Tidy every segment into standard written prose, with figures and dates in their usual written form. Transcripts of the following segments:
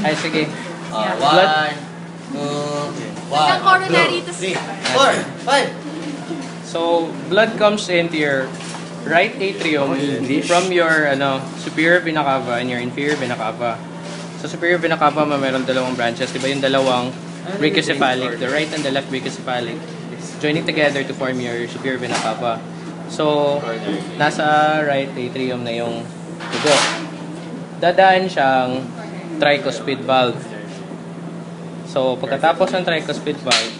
Ay, sige. Blood. 1, 2, 1, coronary 2, to 3, 4, 5. So, blood comes into your right atrium from your superior vena cava and your inferior vena cava. Sa superior vena cava, mayroon dalawang branches. Diba yung dalawang brachiocephalic, the right and the left brachiocephalic, joining together to form your superior vena cava. So, nasa right atrium na yung dugo. Dadaan siyang tricuspid valve. So, pagkatapos ng tricuspid valve,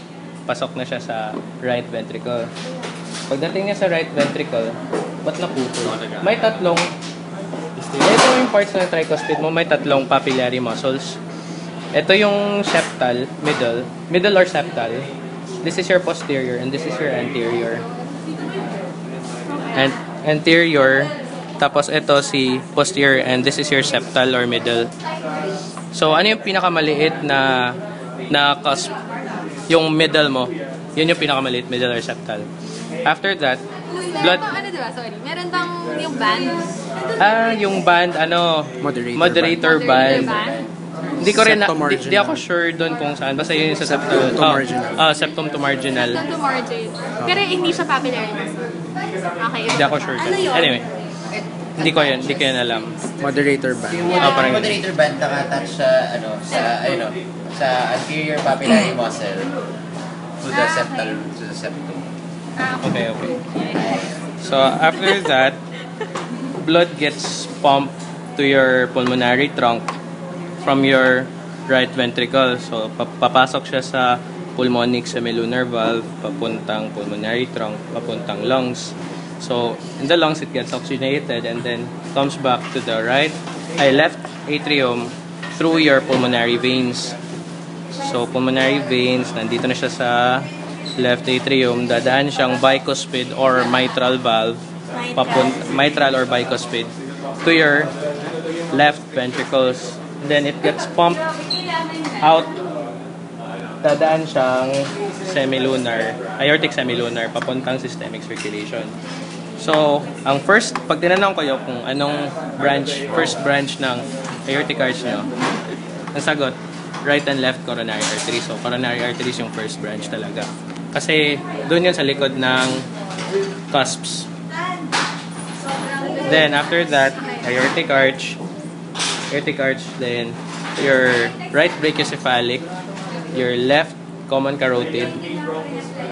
pasok na siya sa right ventricle. Pagdating niya sa right ventricle, ba't naputol? May tatlong, ito yung parts ng tricuspid mo, may tatlong papillary muscles. Ito yung septal, middle or septal. This is your posterior and this is your anterior. And anterior, tapos ito si posterior and this is your septal or middle. So, ano yung pinakamaliit na cusp? Yung middle mo, yun yung pinakamaliit, middle or septal. After that, blood... Diba? Sorry. Meron bang yung band? Yung band, moderator band. Hindi ko rin, di ako sure doon kung saan. Basta yun sa septum to marginal. Septum to marginal. Septum to marginal. Pero hindi siya papillary muscle. Okay. Hindi ako sure doon. Anyway, hindi ko yan alam. Moderator band. Yung moderator band naka-attach sa anterior papillary muscle to the septum. Okay. So, after that, blood gets pumped to your pulmonary trunk from your right ventricle. So, papasok siya sa pulmonic semilunar valve, papuntang pulmonary trunk, papuntang lungs. So, in the lungs, it gets oxygenated and then comes back to the left atrium through your pulmonary veins. So, pulmonary veins, nandito na siya sa left atrium, dadaan siyang bicuspid or mitral valve, mitral or bicuspid, to your left ventricles. Then it gets pumped out, dadaan siyang aortic semilunar, papuntang systemic circulation. So, pag tinanong ko yung kung anong first branch ng aortic arch nyo, ang sagot, right and left coronary arteries. So, coronary arteries yung first branch talaga. Kasi, doon yun sa likod ng cusps. Then, after that, aortic arch, then, your right brachiocephalic, your left common carotid,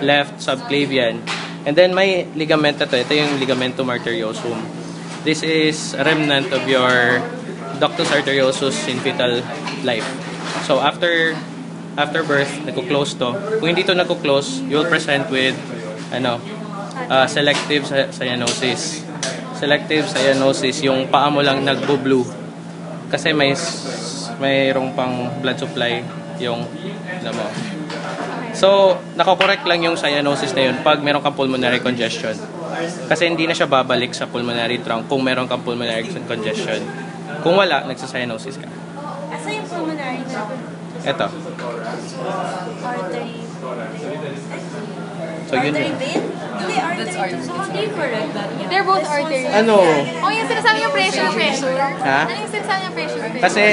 left subclavian, and then may ligamento to. Ito yung ligamentum arteriosum. This is a remnant of your ductus arteriosus in fetal life. So, after birth, nagko-close to. Kung hindi to nagko-close, you will present with selective cyanosis. Selective cyanosis, yung paa mo lang nagbo-blue. Kasi mayroong pang blood supply yung mo. So, nako-correct lang yung cyanosis na yun pag meron kang pulmonary congestion. Kasi hindi na siya babalik sa pulmonary trunk kung meron kang pulmonary congestion. Kung wala, nagsa-cyanosis ka. Asa yung pulmonary trunk? Ito. Artery. So, yun yun. Hindi, artery. So, how do you correct that? They're both arteries. Yung sinasabi yung pressure. Ha? Ano yung sinasabi yung pressure? Kasi,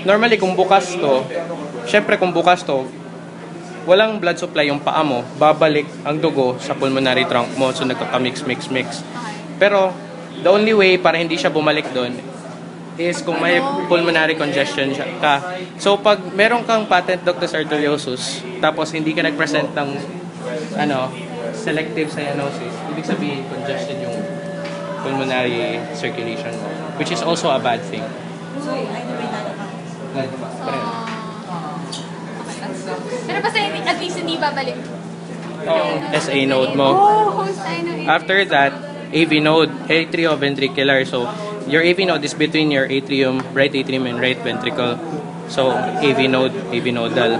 normally, kung bukas to, syempre kung bukas to, walang blood supply yung paa mo, babalik ang dugo sa pulmonary trunk mo, so nagkaka-mix. Pero, the only way para hindi siya bumalik doon is kung may pulmonary congestion ka. So, pag meron kang patent ductus arteriosus, tapos hindi ka nag-present ng selective cyanosis, ibig sabihin, congestion yung pulmonary circulation mo, which is also a bad thing. Pero basta at least hindi babalik. SA node mo. After that, AV node, atrioventricular. So, your AV node is between your right atrium and right ventricle. So, AV nodal.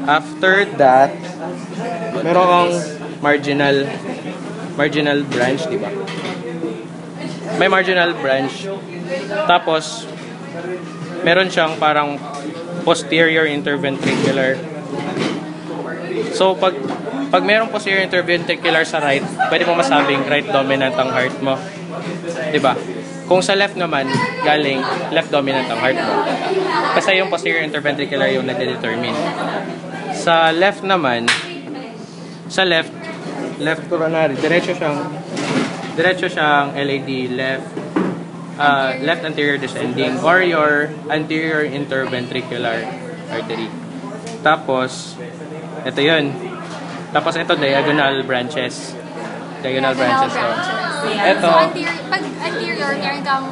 After that, meron kang marginal branch, di ba? May marginal branch. Tapos, meron siyang parang posterior interventricular. So, pag merong posterior interventricular sa right, pwede mo masabing right dominant ang heart mo. Diba? Kung sa left naman, galing left dominant ang heart mo. Kasi yung posterior interventricular yung nade-determine. Sa left naman, sa left coronary, diretso siyang LAD, left anterior descending or your anterior interventricular artery. Tapos, ito yun. Tapos ito, diagonal branches. Diagonal branches to. Ito, Pag anterior, meron kang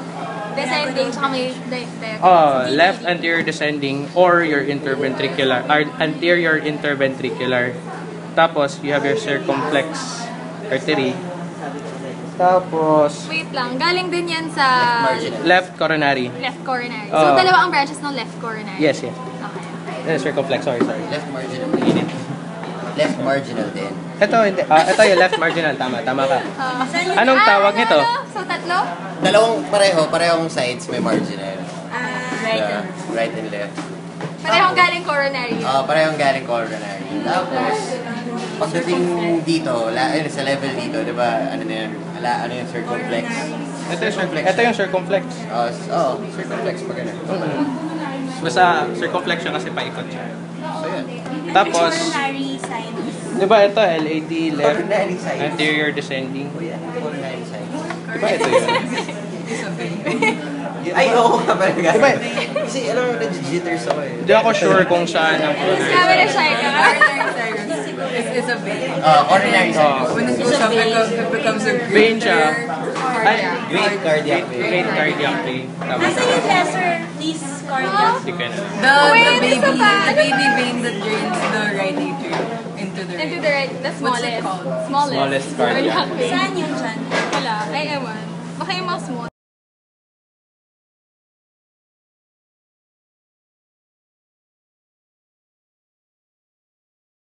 descending, tsaka may diagonal. left anterior descending or your interventricular, anterior interventricular. Tapos, you have your circumflex artery. Tapos, Wait lang, galing din yan sa Marginal. left coronary. left coronary. So, dalawa ang branches ng left coronary. Yes, yes. Okay. Circumflex, sorry. Left marginal. Left marginal din. Ito, hindi. Ito yung left marginal. Tama ka. Anong tawag nito? So, tatlo? Parehong sides may marginal. Right. Right and left. Parehong galing coronary. Parehong galing coronary. Tapos, pagdating dito, sa level dito, di ba, ano yung circumflex? Ito yung circumflex. Circumflex pa ganun. Basta circumflex siya kasi paikot siya. So, yun. Tapos, Coronary side. di ba ito, LAD, left Coronary side. anterior descending. Coronary side. Di ba ito yun? Ay, oo nga pala. Diba? Kasi alam mo, nag-jitters ako eh. Hindi ako sure kung saan ang coronary. Sabi na siya, It's a vein. Coronary side. When it goes up, it becomes a Vein siya. Ay, Great cardiac vein. great cardiac vein. Tama. Nasa yung lesser, this cardiac. Hindi ka na. The baby vein that drains the right atrium into the Into right. the right, the What's it smallest. called? Smallest. Smallest cardiac. Cardiac vein. Saan yun dyan? Wala. Ay, ewan. Baka yung mga small.